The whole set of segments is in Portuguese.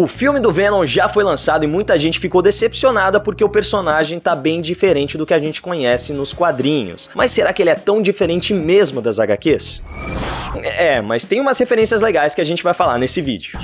O filme do Venom já foi lançado e muita gente ficou decepcionada porque o personagem tá bem diferente do que a gente conhece nos quadrinhos. Mas será que ele é tão diferente mesmo das HQs? Mas tem umas referências legais que a gente vai falar nesse vídeo.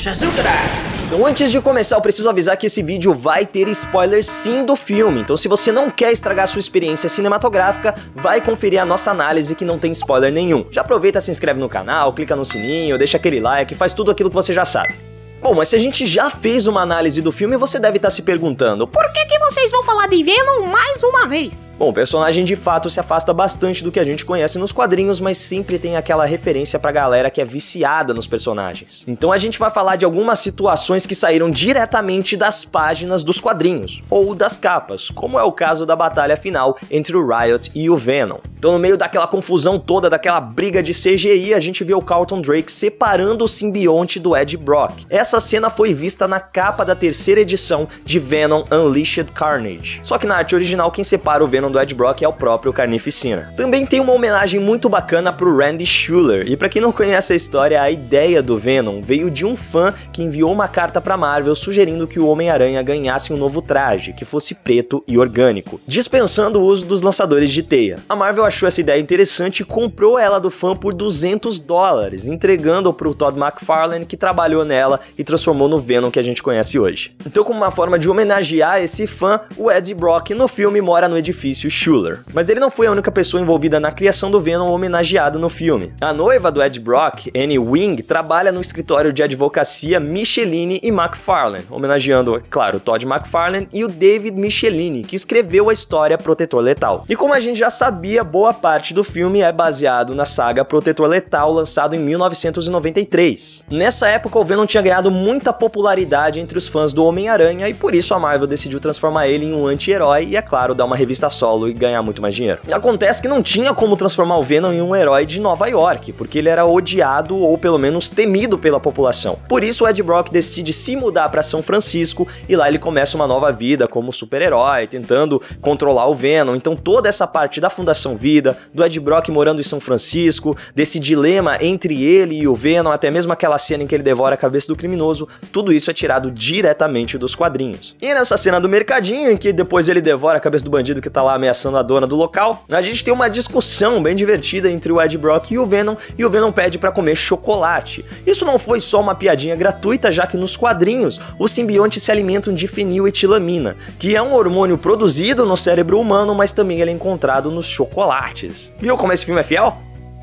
Então antes de começar eu preciso avisar que esse vídeo vai ter spoilers sim do filme, então se você não quer estragar sua experiência cinematográfica, vai conferir a nossa análise que não tem spoiler nenhum. Já aproveita, se inscreve no canal, clica no sininho, deixa aquele like, faz tudo aquilo que você já sabe. Bom, mas se a gente já fez uma análise do filme, você deve estar se perguntando: por que vocês vão falar de Venom mais uma vez? Bom, o personagem de fato se afasta bastante do que a gente conhece nos quadrinhos, mas sempre tem aquela referência pra galera que é viciada nos personagens. Então a gente vai falar de algumas situações que saíram diretamente das páginas dos quadrinhos, ou das capas, como é o caso da batalha final entre o Riot e o Venom. Então no meio daquela confusão toda, daquela briga de CGI, a gente vê o Carlton Drake separando o simbionte do Ed Brock. Essa cena foi vista na capa da terceira edição de Venom Unleashed Carnage. Só que na arte original quem separa o Venom do Ed Brock é o próprio Carnificina. Também tem uma homenagem muito bacana pro Randy Schuller, e pra quem não conhece a história, a ideia do Venom veio de um fã que enviou uma carta pra Marvel sugerindo que o Homem-Aranha ganhasse um novo traje, que fosse preto e orgânico, dispensando o uso dos lançadores de teia. A Marvel achou essa ideia interessante e comprou ela do fã por $200, entregando pro Todd McFarlane, que trabalhou nela e transformou no Venom que a gente conhece hoje. Então, como uma forma de homenagear esse fã, o Ed Brock no filme mora no edifício Schuller. Mas ele não foi a única pessoa envolvida na criação do Venom homenageado no filme. A noiva do Ed Brock, Annie Wing, trabalha no escritório de advocacia Michelini e McFarlane, homenageando, claro, Todd McFarlane e o David Michelini, que escreveu a história Protetor Letal. E como a gente já sabia, boa parte do filme é baseado na saga Protetor Letal, lançado em 1993. Nessa época, o Venom tinha ganhado muita popularidade entre os fãs do Homem-Aranha e por isso a Marvel decidiu transformar ele em um anti-herói e, é claro, dar uma revista solo e ganhar muito mais dinheiro. Acontece que não tinha como transformar o Venom em um herói de Nova York, porque ele era odiado ou pelo menos temido pela população. Por isso o Ed Brock decide se mudar para São Francisco e lá ele começa uma nova vida como super-herói, tentando controlar o Venom. Então toda essa parte da Fundação Vida, do Ed Brock morando em São Francisco, desse dilema entre ele e o Venom, até mesmo aquela cena em que ele devora a cabeça do criminoso, tudo isso é tirado diretamente dos quadrinhos. E nessa cena do mercadinho, em que depois ele devora a cabeça do bandido que tá lá ameaçando a dona do local, a gente tem uma discussão bem divertida entre o Ed Brock e o Venom pede pra comer chocolate. Isso não foi só uma piadinha gratuita, já que nos quadrinhos os simbiontes se alimentam de feniletilamina, que é um hormônio produzido no cérebro humano, mas também ele é encontrado nos chocolates. Viu como esse filme é fiel?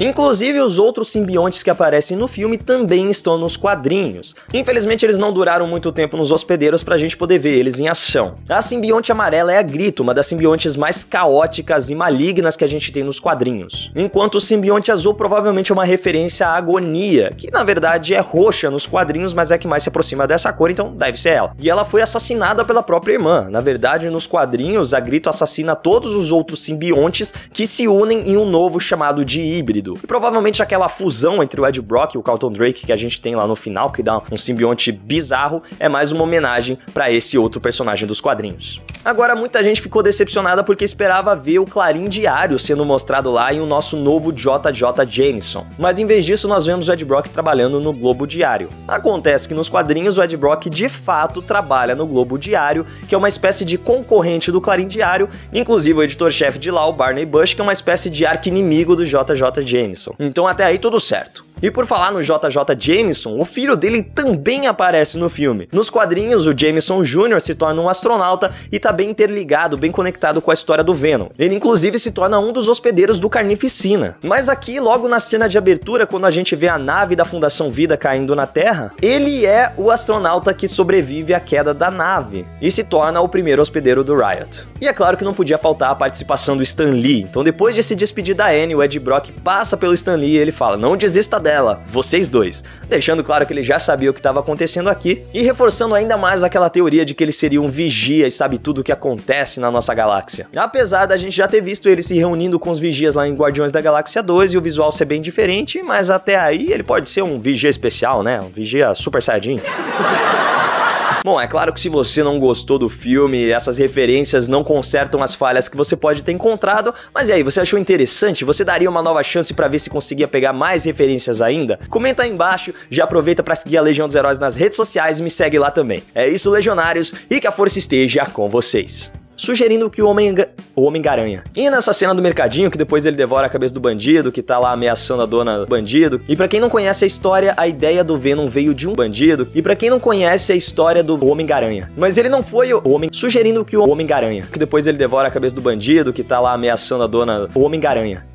Inclusive, os outros simbiontes que aparecem no filme também estão nos quadrinhos. Infelizmente, eles não duraram muito tempo nos hospedeiros pra gente poder ver eles em ação. A simbionte amarela é a Grito, uma das simbiontes mais caóticas e malignas que a gente tem nos quadrinhos. Enquanto o simbionte azul provavelmente é uma referência à Agonia, que na verdade é roxa nos quadrinhos, mas é que mais se aproxima dessa cor, então deve ser ela. E ela foi assassinada pela própria irmã. Na verdade, nos quadrinhos, a Grito assassina todos os outros simbiontes que se unem em um novo chamado de híbrido. E provavelmente aquela fusão entre o Ed Brock e o Carlton Drake que a gente tem lá no final, que dá um simbionte bizarro, é mais uma homenagem para esse outro personagem dos quadrinhos. Agora, muita gente ficou decepcionada porque esperava ver o Clarim Diário sendo mostrado lá e o nosso novo JJ Jameson. Mas em vez disso, nós vemos o Ed Brock trabalhando no Globo Diário. Acontece que nos quadrinhos o Ed Brock de fato trabalha no Globo Diário, que é uma espécie de concorrente do Clarim Diário, inclusive o editor-chefe de lá, o Barney Bush, que é uma espécie de arqui-inimigo do JJ Jameson. Então até aí tudo certo. E por falar no JJ Jameson, o filho dele também aparece no filme. Nos quadrinhos, o Jameson Jr. se torna um astronauta e tá bem interligado, bem conectado com a história do Venom. Ele inclusive se torna um dos hospedeiros do Carnificina. Mas aqui, logo na cena de abertura, quando a gente vê a nave da Fundação Vida caindo na Terra, ele é o astronauta que sobrevive à queda da nave e se torna o primeiro hospedeiro do Riot. E é claro que não podia faltar a participação do Stan Lee. Então depois de se despedir da Annie, o Ed Brock passa pelo Stan Lee e ele fala: não desista dela, vocês dois, deixando claro que ele já sabia o que estava acontecendo aqui e reforçando ainda mais aquela teoria de que ele seria um vigia e sabe tudo o que acontece na nossa galáxia. Apesar da gente já ter visto ele se reunindo com os vigias lá em Guardiões da Galáxia 2 e o visual ser bem diferente, mas até aí ele pode ser um vigia especial, né? Um vigia super saiyajin. Bom, é claro que se você não gostou do filme, essas referências não consertam as falhas que você pode ter encontrado, mas e aí, você achou interessante? Você daria uma nova chance pra ver se conseguia pegar mais referências ainda? Comenta aí embaixo, já aproveita pra seguir a Legião dos Heróis nas redes sociais e me segue lá também. É isso, Legionários, e que a força esteja com vocês. Sugerindo que o Homem-Garanha. E nessa cena do mercadinho, que depois ele devora a cabeça do bandido, que tá lá ameaçando a dona do bandido. E pra quem não conhece a história, a ideia do Venom veio de um bandido. E pra quem não conhece a história do Homem-Garanha. Mas ele não foi o Homem... Sugerindo que o Homem-Garanha. Que depois ele devora a cabeça do bandido, que tá lá ameaçando a dona... O Homem-Garanha.